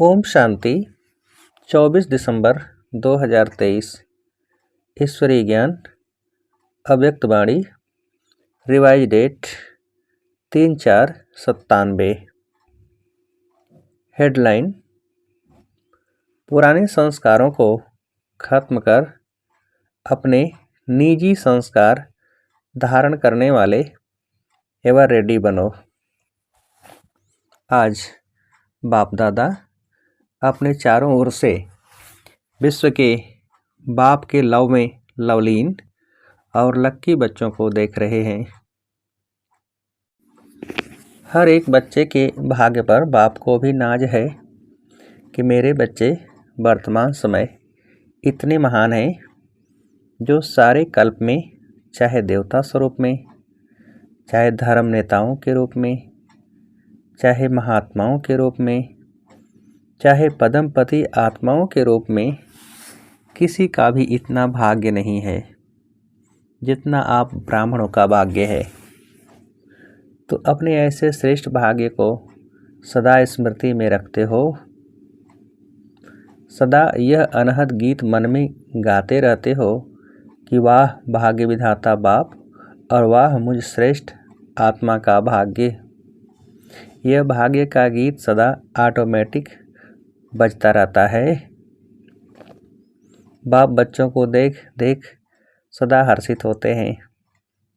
ओम शांति। 24 दिसंबर 2023। ईश्वरीय ज्ञान अव्यक्त वाणी। Revise date 3/4/97। हेडलाइन: पुराने संस्कारों को खत्म कर अपने निजी संस्कार धारण करने वाले एवर रेडी बनो। आज बाप दादा अपने चारों ओर से विश्व के बाप के लव में लवलीन और लक्की बच्चों को देख रहे हैं। हर एक बच्चे के भाग्य पर बाप को भी नाज है कि मेरे बच्चे वर्तमान समय इतने महान हैं, जो सारे कल्प में, चाहे देवता स्वरूप में, चाहे धर्म नेताओं के रूप में, चाहे महात्माओं के रूप में, चाहे पदमपति आत्माओं के रूप में, किसी का भी इतना भाग्य नहीं है जितना आप ब्राह्मणों का भाग्य है। तो अपने ऐसे श्रेष्ठ भाग्य को सदा स्मृति में रखते हो। सदा यह अनहद गीत मन में गाते रहते हो कि वाह भाग्य विधाता बाप और वाह मुझ श्रेष्ठ आत्मा का भाग्य। यह भाग्य का गीत सदा ऑटोमेटिक बजता रहता है। बाप बच्चों को देख देख सदा हर्षित होते हैं।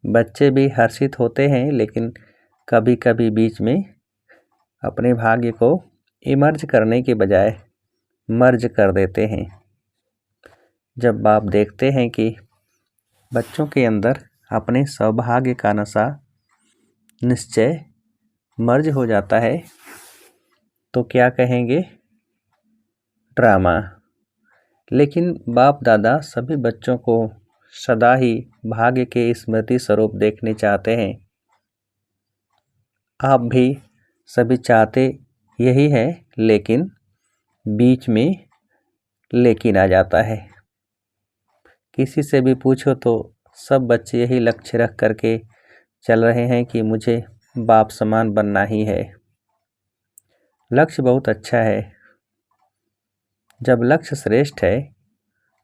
बच्चे भी हर्षित होते हैं, लेकिन कभी कभी बीच में अपने भाग्य को इमर्ज करने के बजाय मर्ज कर देते हैं। जब बाप देखते हैं कि बच्चों के अंदर अपने सौभाग्य का नशा निश्चय मर्ज हो जाता है, तो क्या कहेंगे? ड्रामा। लेकिन बाप दादा सभी बच्चों को सदा ही भाग्य के स्मृति स्वरूप देखने चाहते हैं। आप भी सभी चाहते यही है, लेकिन बीच में लेकिन आ जाता है। किसी से भी पूछो तो सब बच्चे यही लक्ष्य रख करके चल रहे हैं कि मुझे बाप समान बनना ही है। लक्ष्य बहुत अच्छा है। जब लक्ष्य श्रेष्ठ है,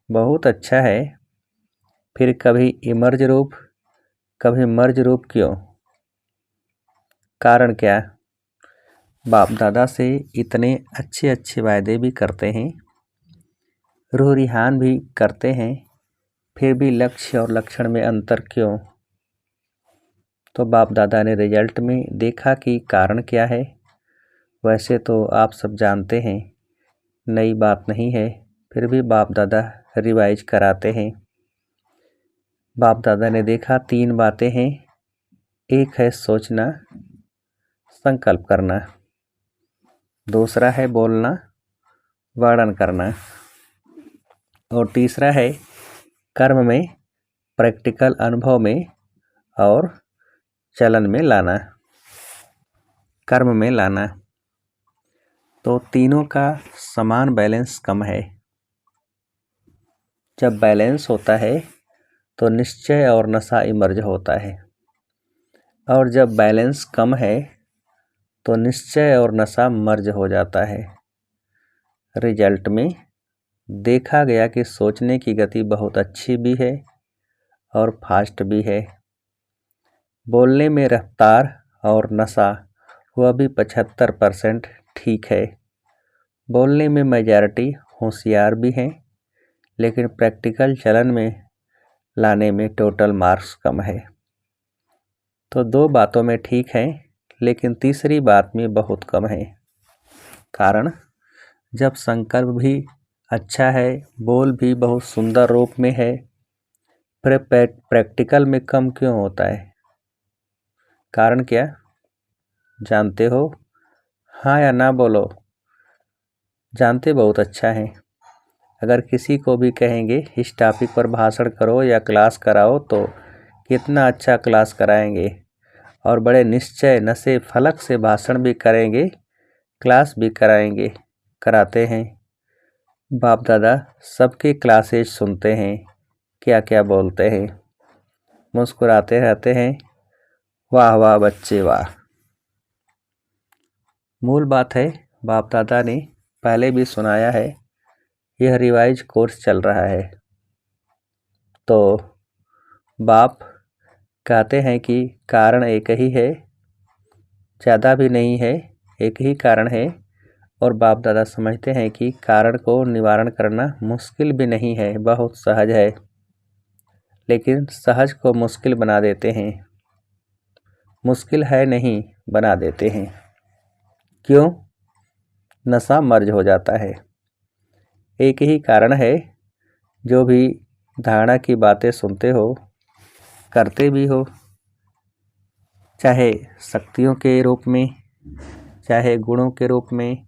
बहुत अच्छा है, फिर कभी इमर्ज रूप, कभी मर्ज रूप क्यों? कारण क्या? बाप दादा से इतने अच्छे अच्छे वायदे भी करते हैं, रूह रिहान भी करते हैं, फिर भी लक्ष्य और लक्षण में अंतर क्यों? तो बाप दादा ने रिजल्ट में देखा कि कारण क्या है। वैसे तो आप सब जानते हैं, नई बात नहीं है, फिर भी बाप दादा रिवाइज कराते हैं। बाप दादा ने देखा 3 बातें हैं। एक है सोचना, संकल्प करना। दूसरा है बोलना, वर्णन करना। और तीसरा है कर्म में, प्रैक्टिकल अनुभव में और चलन में लाना, कर्म में लाना। तो तीनों का समान बैलेंस कम है। जब बैलेंस होता है तो निश्चय और नशा इमर्ज होता है, और जब बैलेंस कम है तो निश्चय और नशा मर्ज हो जाता है। रिजल्ट में देखा गया कि सोचने की गति बहुत अच्छी भी है और फास्ट भी है। बोलने में रफ्तार और नशा वह भी 75% ठीक है। बोलने में मेजॉरिटी होशियार भी हैं, लेकिन प्रैक्टिकल चलन में लाने में टोटल मार्क्स कम है। तो 2 बातों में ठीक है, लेकिन तीसरी बात में बहुत कम है। कारण, जब संकल्प भी अच्छा है, बोल भी बहुत सुंदर रूप में है, फिर प्रैक्टिकल में कम क्यों होता है? कारण क्या जानते हो? हाँ या ना बोलो। जानते बहुत अच्छा है। अगर किसी को भी कहेंगे इस टॉपिक पर भाषण करो या क्लास कराओ, तो कितना अच्छा क्लास कराएंगे और बड़े निश्चय नशे फलक से भाषण भी करेंगे, क्लास भी कराते हैं। बाप दादा सबके क्लासेस सुनते हैं, क्या क्या बोलते हैं, मुस्कुराते रहते हैं। वाह वाह बच्चे वाह। मूल बात है, बाप दादा ने पहले भी सुनाया है, यह रिवाइज कोर्स चल रहा है। तो बाप कहते हैं कि कारण एक ही है, ज़्यादा भी नहीं है, एक ही कारण है। और बाप दादा समझते हैं कि कारण को निवारण करना मुश्किल भी नहीं है, बहुत सहज है, लेकिन सहज को मुश्किल बना देते हैं। मुश्किल है नहीं, बना देते हैं। क्यों? नशा मर्ज हो जाता है। एक ही कारण है, जो भी धारणा की बातें सुनते हो, करते भी हो, चाहे शक्तियों के रूप में, चाहे गुणों के रूप में,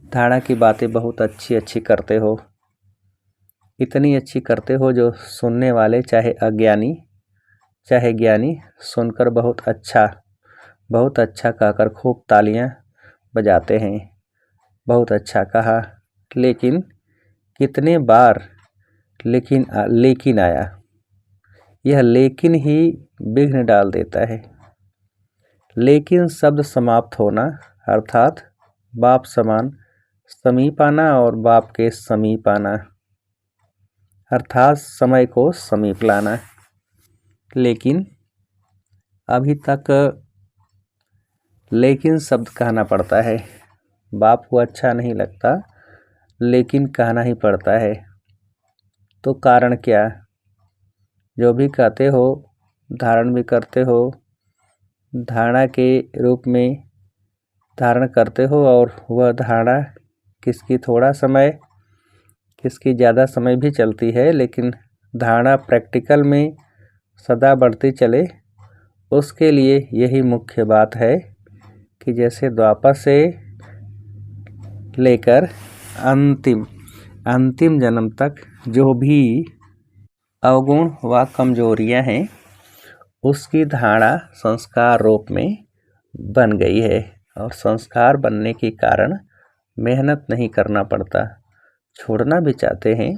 धारणा की बातें बहुत अच्छी अच्छी करते हो, इतनी अच्छी करते हो जो सुनने वाले चाहे अज्ञानी चाहे ज्ञानी सुनकर बहुत अच्छा कहकर खूब तालियां बजाते हैं, बहुत अच्छा कहा। लेकिन कितने बार लेकिन आया, यह लेकिन ही विघ्न डाल देता है। लेकिन शब्द समाप्त होना अर्थात बाप समान समीप आना और बाप के समीप आना अर्थात समय को समीप लाना। लेकिन अभी तक लेकिन शब्द कहना पड़ता है, बाप को अच्छा नहीं लगता, लेकिन कहना ही पड़ता है। तो कारण क्या? जो भी कहते हो, धारण भी करते हो, धारणा के रूप में धारण करते हो, और वह धारणा किसकी थोड़ा समय, किसकी ज़्यादा समय भी चलती है, लेकिन धारणा प्रैक्टिकल में सदा बढ़ती चले, उसके लिए यही मुख्य बात है कि जैसे द्वापर से लेकर अंतिम जन्म तक जो भी अवगुण व कमजोरियां हैं, उसकी धारणा संस्कार रूप में बन गई है। और संस्कार बनने के कारण मेहनत नहीं करना पड़ता। छोड़ना भी चाहते हैं,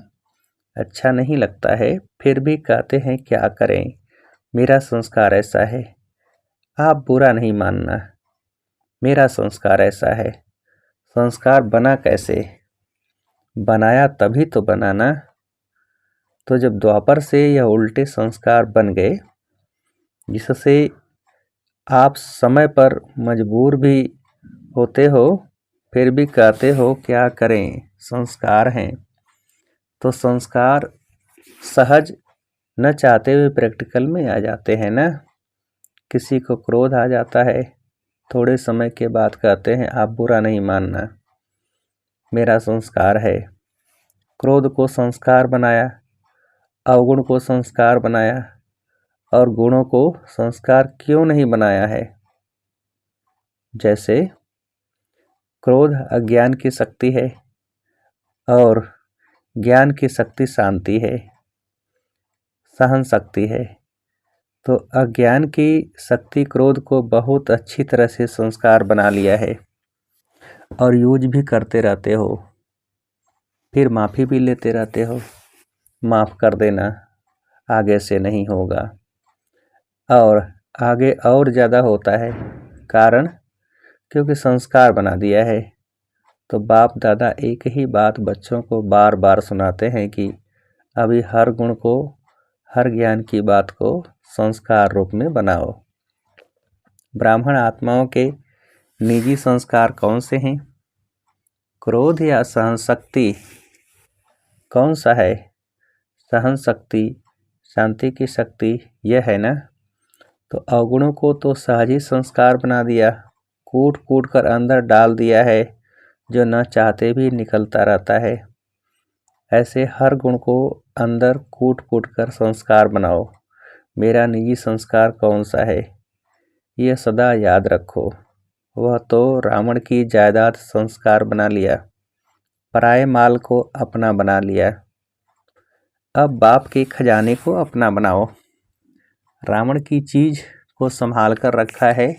अच्छा नहीं लगता है, फिर भी कहते हैं क्या करें, मेरा संस्कार ऐसा है। आप बुरा नहीं मानना, मेरा संस्कार ऐसा है। संस्कार बना कैसे? बनाया तभी तो बनाना। तो जब द्वापर से यह उल्टे संस्कार बन गए, जिससे आप समय पर मजबूर भी होते हो, फिर भी कहते हो क्या करें, संस्कार हैं। तो संस्कार सहज न चाहते हुए प्रैक्टिकल में आ जाते हैं ना। किसी को क्रोध आ जाता है, थोड़े समय के बाद कहते हैं आप बुरा नहीं मानना, मेरा संस्कार है। क्रोध को संस्कार बनाया, अवगुण को संस्कार बनाया, और गुणों को संस्कार क्यों नहीं बनाया है? जैसे क्रोध अज्ञान की शक्ति है और ज्ञान की शक्ति शांति है, सहन शक्ति है। तो अज्ञान की शक्ति क्रोध को बहुत अच्छी तरह से संस्कार बना लिया है, और यूज भी करते रहते हो, फिर माफ़ी भी लेते रहते हो, माफ़ कर देना, आगे से नहीं होगा, और आगे और ज़्यादा होता है। कारण क्योंकि संस्कार बना दिया है। तो बाप दादा एक ही बात बच्चों को बार बार सुनाते हैं कि अभी हर गुण को, हर ज्ञान की बात को संस्कार रूप में बनाओ। ब्राह्मण आत्माओं के निजी संस्कार कौन से हैं? क्रोध या सहन शक्ति? कौन सा है? सहन शक्ति, शांति की शक्ति, यह है ना। तो अवगुणों को तो सहज ही संस्कार बना दिया, कूट कूट कर अंदर डाल दिया है, जो न चाहते भी निकलता रहता है। ऐसे हर गुण को अंदर कूट कूट कर संस्कार बनाओ। मेरा निजी संस्कार कौन सा है, यह सदा याद रखो। वह तो रावण की जायदाद संस्कार बना लिया, पराये माल को अपना बना लिया। अब बाप के खजाने को अपना बनाओ। रावण की चीज को संभाल कर रखा है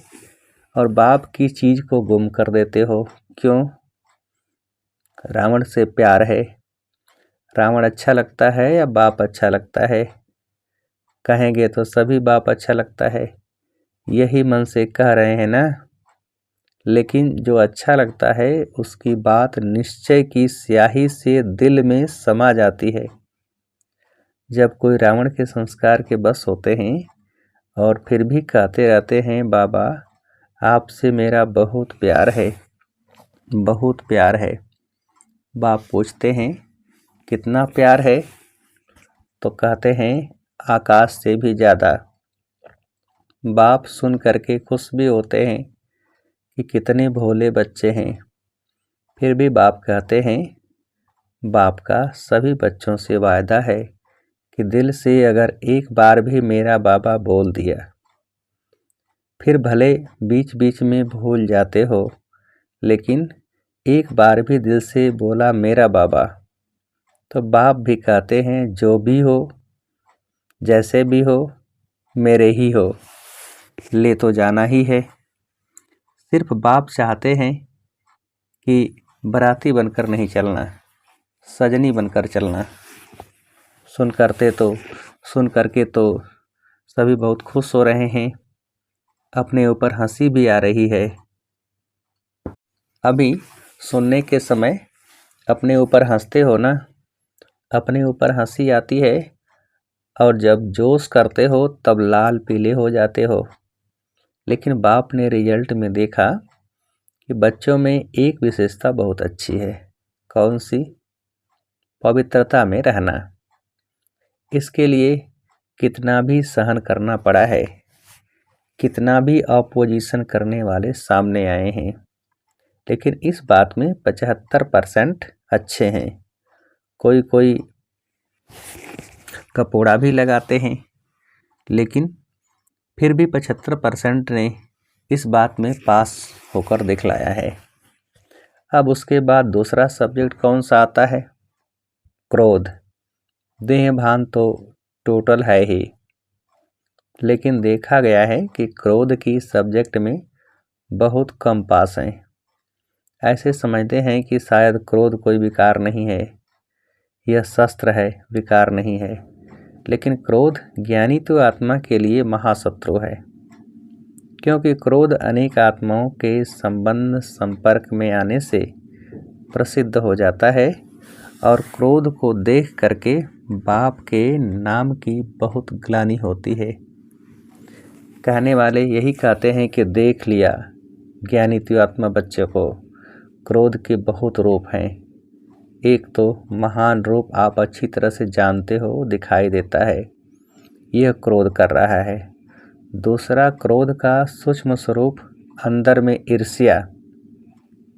और बाप की चीज को गुम कर देते हो। क्यों? रावण से प्यार है। रावण अच्छा लगता है या बाप अच्छा लगता है? कहेंगे तो सभी बाप अच्छा लगता है, यही मन से कह रहे हैं ना। लेकिन जो अच्छा लगता है उसकी बात निश्चय की स्याही से दिल में समा जाती है। जब कोई रावण के संस्कार के बस होते हैं और फिर भी कहते रहते हैं, बाबा आपसे मेरा बहुत प्यार है, बहुत प्यार है। बाप पूछते हैं कितना प्यार है, तो कहते हैं आकाश से भी ज़्यादा। बाप सुन करके खुश भी होते हैं कि कितने भोले बच्चे हैं। फिर भी बाप कहते हैं, बाप का सभी बच्चों से वायदा है कि दिल से अगर एक बार भी मेरा बाबा बोल दिया, फिर भले बीच बीच में भूल जाते हो, लेकिन एक बार भी दिल से बोला मेरा बाबा, तो बाप भी कहते हैं जो भी हो, जैसे भी हो, मेरे ही हो, ले तो जाना ही है। सिर्फ बाप चाहते हैं कि बाराती बनकर नहीं चलना, सजनी बनकर चलना। सुन करके तो सभी बहुत खुश हो रहे हैं, अपने ऊपर हंसी भी आ रही है। अभी सुनने के समय अपने ऊपर हंसते हो ना, अपने ऊपर हंसी आती है, और जब जोश करते हो तब लाल पीले हो जाते हो। लेकिन बाप ने रिजल्ट में देखा कि बच्चों में एक विशेषता बहुत अच्छी है। कौन सी? पवित्रता में रहना। इसके लिए कितना भी सहन करना पड़ा है, कितना भी अपोजिशन करने वाले सामने आए हैं, लेकिन इस बात में 75% अच्छे हैं। कोई कोई कपोड़ा भी लगाते हैं, लेकिन फिर भी 75% ने इस बात में पास होकर दिखलाया है। अब उसके बाद दूसरा सब्जेक्ट कौन सा आता है? क्रोध। देह भान तो टोटल है ही, लेकिन देखा गया है कि क्रोध की सब्जेक्ट में बहुत कम पास हैं। ऐसे समझते हैं कि शायद क्रोध कोई विकार नहीं है, यह शस्त्र है, विकार नहीं है। लेकिन क्रोध ज्ञानी तो आत्मा के लिए महाशत्रु है, क्योंकि क्रोध अनेक आत्माओं के संबंध संपर्क में आने से प्रसिद्ध हो जाता है, और क्रोध को देख करके बाप के नाम की बहुत ग्लानि होती है। कहने वाले यही कहते हैं कि देख लिया ज्ञानी आत्मा बच्चे को, क्रोध के बहुत रूप हैं। एक तो महान रूप आप अच्छी तरह से जानते हो, दिखाई देता है, यह क्रोध कर रहा है। दूसरा, क्रोध का सूक्ष्म स्वरूप अंदर में ईर्ष्या,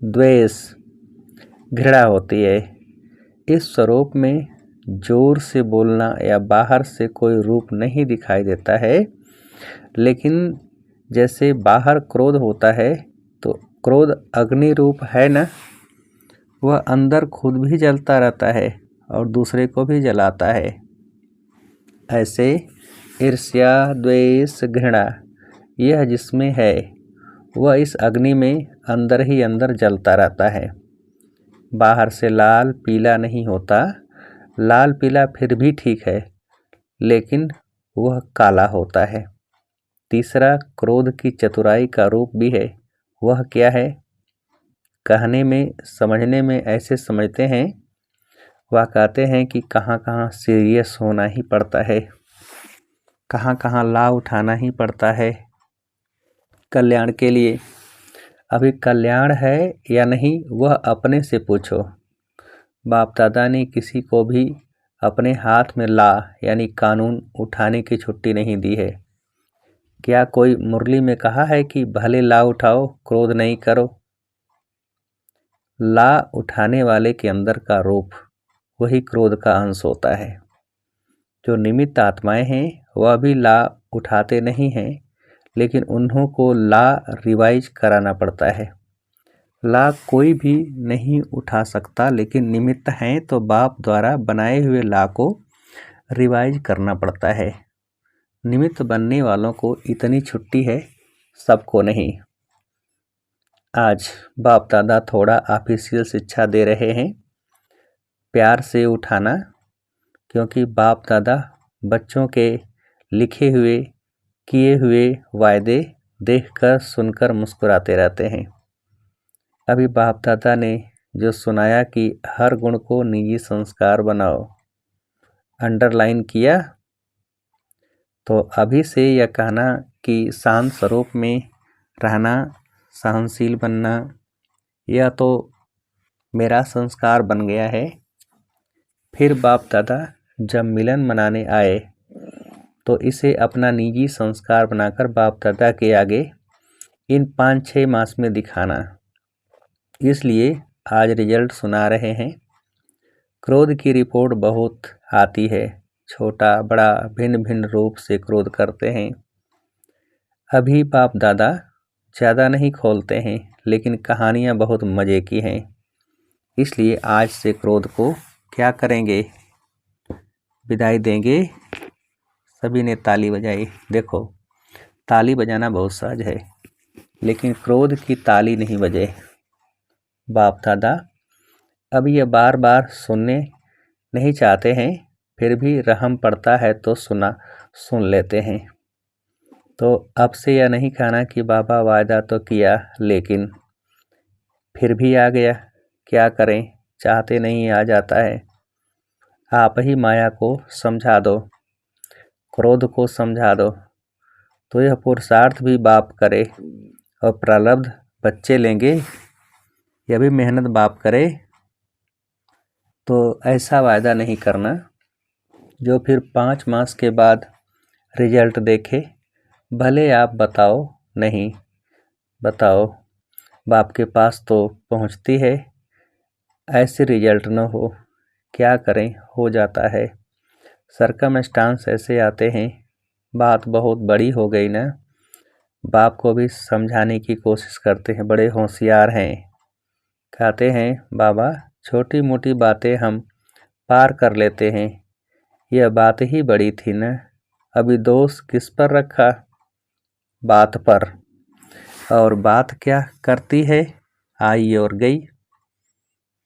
द्वेष, घृणा होती है। इस स्वरूप में जोर से बोलना या बाहर से कोई रूप नहीं दिखाई देता है, लेकिन जैसे बाहर क्रोध होता है तो क्रोध अग्नि रूप है ना, वह अंदर खुद भी जलता रहता है और दूसरे को भी जलाता है। ऐसे ईर्ष्या, द्वेष, घृणा, यह जिसमें है वह इस अग्नि में अंदर ही अंदर जलता रहता है। बाहर से लाल पीला नहीं होता, लाल पीला फिर भी ठीक है, लेकिन वह काला होता है। तीसरा, क्रोध की चतुराई का रूप भी है। वह क्या है? कहने में समझने में ऐसे समझते हैं, वह कहते हैं कि कहाँ कहाँ सीरियस होना ही पड़ता है, कहाँ कहाँ लाभ उठाना ही पड़ता है कल्याण के लिए। अभी कल्याण है या नहीं वह अपने से पूछो। बाप दादा ने किसी को भी अपने हाथ में ला यानी कानून उठाने की छुट्टी नहीं दी है। क्या कोई मुरली में कहा है कि भले ला उठाओ, क्रोध नहीं करो? ला उठाने वाले के अंदर का रूप वही क्रोध का अंश होता है। जो निमित्त आत्माएं हैं वह भी ला उठाते नहीं हैं, लेकिन उन्हों को ला रिवाइज कराना पड़ता है। ला कोई भी नहीं उठा सकता, लेकिन निमित्त हैं तो बाप द्वारा बनाए हुए ला को रिवाइज करना पड़ता है। निमित्त बनने वालों को इतनी छुट्टी है, सबको नहीं। आज बाप दादा थोड़ा ऑफिशियल शिक्षा दे रहे हैं, प्यार से उठाना, क्योंकि बाप दादा बच्चों के लिखे हुए किए हुए वायदे देखकर सुनकर मुस्कुराते रहते हैं। अभी बाप दादा ने जो सुनाया कि हर गुण को निजी संस्कार बनाओ, अंडरलाइन किया। तो अभी से यह कहना कि शांत स्वरूप में रहना, सहनशील बनना, यह तो मेरा संस्कार बन गया है। फिर बाप दादा जब मिलन मनाने आए तो इसे अपना निजी संस्कार बनाकर बाप दादा के आगे इन 5-6 मास में दिखाना। इसलिए आज रिजल्ट सुना रहे हैं। क्रोध की रिपोर्ट बहुत आती है, छोटा बड़ा भिन्न भिन्न रूप से क्रोध करते हैं। अभी बाप दादा ज़्यादा नहीं खोलते हैं, लेकिन कहानियाँ बहुत मज़े की हैं। इसलिए आज से क्रोध को क्या करेंगे, विदाई देंगे। सभी ने ताली बजाई। देखो, ताली बजाना बहुत सहज है, लेकिन क्रोध की ताली नहीं बजे। बाप दादा अब यह बार बार सुनने नहीं चाहते हैं, फिर भी रहम पड़ता है तो सुन लेते हैं। तो अब से यह नहीं कहना कि बाबा वायदा तो किया लेकिन फिर भी आ गया, क्या करें, चाहते नहीं आ जाता है। आप ही माया को समझा दो, क्रोध को समझा दो, तो यह पुरुषार्थ भी बाप करे और प्रारब्ध बच्चे लेंगे। यह भी मेहनत बाप करे। तो ऐसा वायदा नहीं करना जो फिर 5 मास के बाद रिजल्ट देखे। भले आप बताओ नहीं बताओ, बाप के पास तो पहुंचती है, ऐसे रिजल्ट न हो, क्या करें, हो जाता है। सरकमस्टांस ऐसे आते हैं। बात बहुत बड़ी हो गई ना। बाप को भी समझाने की कोशिश करते हैं, बड़े होशियार हैं। कहते हैं बाबा छोटी मोटी बातें हम पार कर लेते हैं, यह बात ही बड़ी थी ना। अभी दोष किस पर रखा, बात पर। और बात क्या करती है, आई और गई।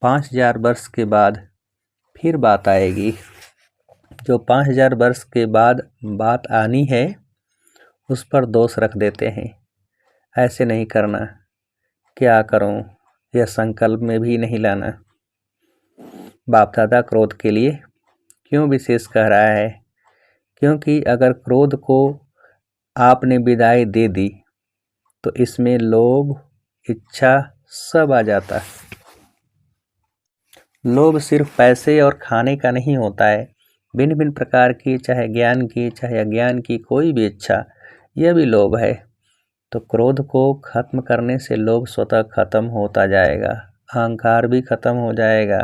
5000 वर्ष के बाद फिर बात आएगी। जो 5000 वर्ष के बाद बात आनी है उस पर दोष रख देते हैं। ऐसे नहीं करना। क्या करूं, यह संकल्प में भी नहीं लाना। बाप दादा क्रोध के लिए क्यों विशेष कह रहा है, क्योंकि अगर क्रोध को आपने विदाई दे दी तो इसमें लोभ, इच्छा सब आ जाता है। लोभ सिर्फ पैसे और खाने का नहीं होता है, भिन्न भिन्न प्रकार की, चाहे ज्ञान की चाहे अज्ञान की कोई भी इच्छा, यह भी लोभ है। तो क्रोध को खत्म करने से लोभ स्वतः खत्म होता जाएगा, अहंकार भी खत्म हो जाएगा।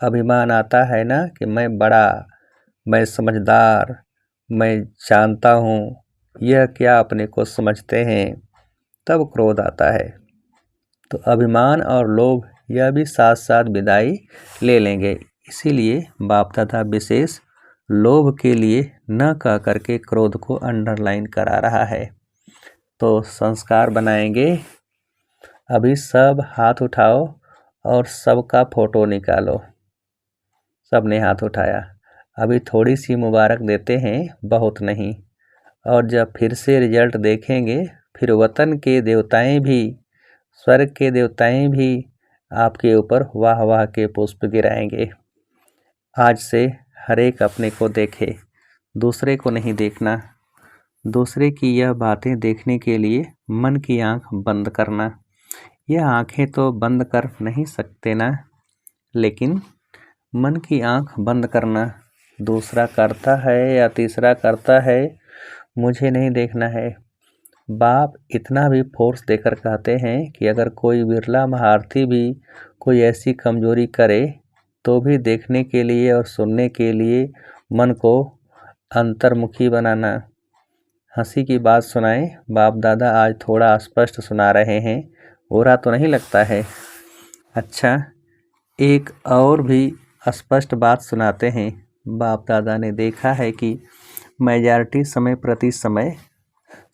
अभिमान आता है ना कि मैं बड़ा, मैं समझदार, मैं जानता हूँ, यह क्या अपने को समझते हैं, तब क्रोध आता है। तो अभिमान और लोभ यह भी साथ साथ विदाई ले लेंगे। इसीलिए बाप दादा विशेष लोभ के लिए न कह करके क्रोध को अंडरलाइन करा रहा है। तो संस्कार बनाएंगे। अभी सब हाथ उठाओ और सबका फोटो निकालो। सबने हाथ उठाया। अभी थोड़ी सी मुबारक देते हैं, बहुत नहीं। और जब फिर से रिजल्ट देखेंगे, फिर वतन के देवताएं भी, स्वर्ग के देवताएं भी आपके ऊपर वाह वाह के पुष्प गिराएंगे। आज से हर एक अपने को देखे, दूसरे को नहीं देखना। दूसरे की यह बातें देखने के लिए मन की आंख बंद करना। यह आंखें तो बंद कर नहीं सकते ना, लेकिन मन की आंख बंद करना। दूसरा करता है या तीसरा करता है, मुझे नहीं देखना है। बाप इतना भी फोर्स देकर कहते हैं कि अगर कोई विरला महारथी भी कोई ऐसी कमजोरी करे तो भी देखने के लिए और सुनने के लिए मन को अंतर्मुखी बनाना। हंसी की बात सुनाएं। बाप दादा आज थोड़ा स्पष्ट सुना रहे हैं, बुरा तो नहीं लगता है। अच्छा, एक और भी स्पष्ट बात सुनाते हैं। बाप दादा ने देखा है कि मेजॉरिटी समय प्रति समय,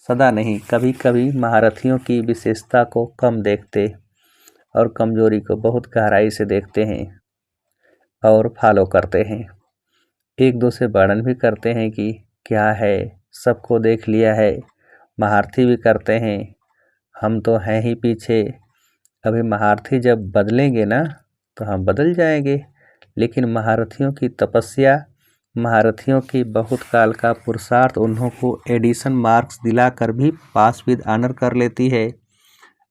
सदा नहीं, कभी कभी महारथियों की विशेषता को कम देखते और कमजोरी को बहुत गहराई से देखते हैं और फॉलो करते हैं। एक दो से वर्णन भी करते हैं कि क्या है, सबको देख लिया है। महारथी भी करते हैं, हम तो हैं ही पीछे, अभी महारथी जब बदलेंगे ना तो हम बदल जाएंगे, लेकिन महारथियों की तपस्या, महारथियों की बहुत काल का पुरुषार्थ उन्हों को एडिशन मार्क्स दिलाकर भी पास विद ऑनर कर लेती है।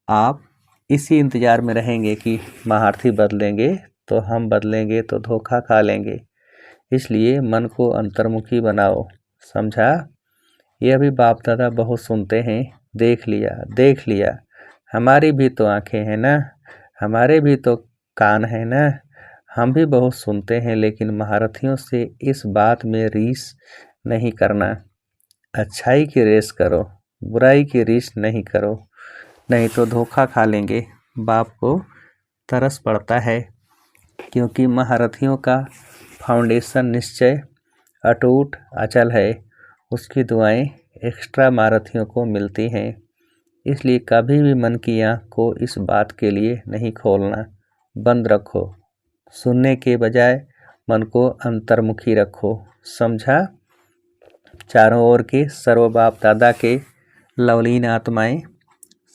आप इसी इंतज़ार में रहेंगे कि महारथी बदलेंगे तो हम बदलेंगे तो धोखा खा लेंगे। इसलिए मन को अंतर्मुखी बनाओ, समझा? यह भी बाप दादा बहुत सुनते हैं, देख लिया देख लिया। हमारी भी तो आंखें हैं ना, हमारे भी तो कान हैं ना, हम भी बहुत सुनते हैं, लेकिन महारथियों से इस बात में रीस नहीं करना। अच्छाई की रेस करो, बुराई की रीस नहीं करो, नहीं तो धोखा खा लेंगे। बाप को तरस पड़ता है, क्योंकि महारथियों का फाउंडेशन निश्चय अटूट अचल है। उसकी दुआएं एक्स्ट्रा महारथियों को मिलती हैं। इसलिए कभी भी मन की आँख को इस बात के लिए नहीं खोलना, बंद रखो। सुनने के बजाय मन को अंतर्मुखी रखो, समझा? चारों ओर के सर्व बाप दादा के लवलीन आत्माएं,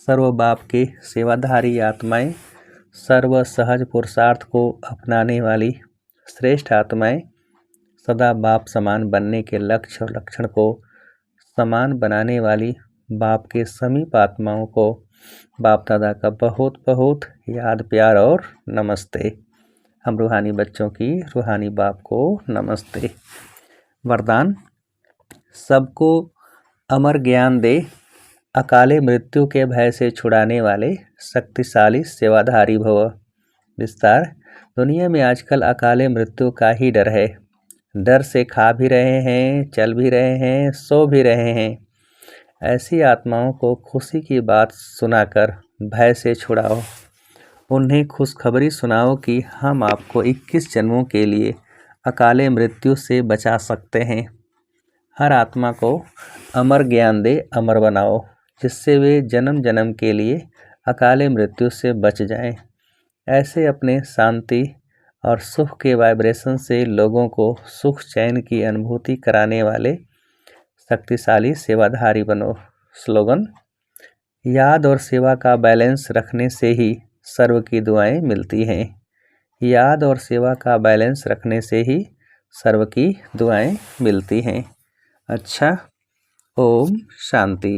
सर्व बाप के सेवाधारी आत्माएं, सर्व सहज पुरुषार्थ को अपनाने वाली श्रेष्ठ आत्माएं, सदा बाप समान बनने के लक्ष्य और लक्षण को समान बनाने वाली बाप के समीप आत्माओं को बाप दादा का बहुत बहुत याद प्यार और नमस्ते। हम रूहानी बच्चों की रूहानी बाप को नमस्ते। वरदान: सबको अमर ज्ञान दे, अकाले मृत्यु के भय से छुड़ाने वाले शक्तिशाली सेवाधारी भव। विस्तार: दुनिया में आजकल अकाले मृत्यु का ही डर है। डर से खा भी रहे हैं, चल भी रहे हैं, सो भी रहे हैं। ऐसी आत्माओं को खुशी की बात सुनाकर भय से छुड़ाओ। उन्हें खुशखबरी सुनाओ कि हम आपको 21 जन्मों के लिए अकाले मृत्यु से बचा सकते हैं। हर आत्मा को अमर ज्ञान दे, अमर बनाओ, जिससे वे जन्म जन्म के लिए अकाले मृत्यु से बच जाएं। ऐसे अपने शांति और सुख के वाइब्रेशन से लोगों को सुख चैन की अनुभूति कराने वाले शक्तिशाली सेवाधारी बनो। स्लोगन: याद और सेवा का बैलेंस रखने से ही सर्व की दुआएं मिलती हैं। याद और सेवा का बैलेंस रखने से ही सर्व की दुआएं मिलती हैं। अच्छा, ओम शांति।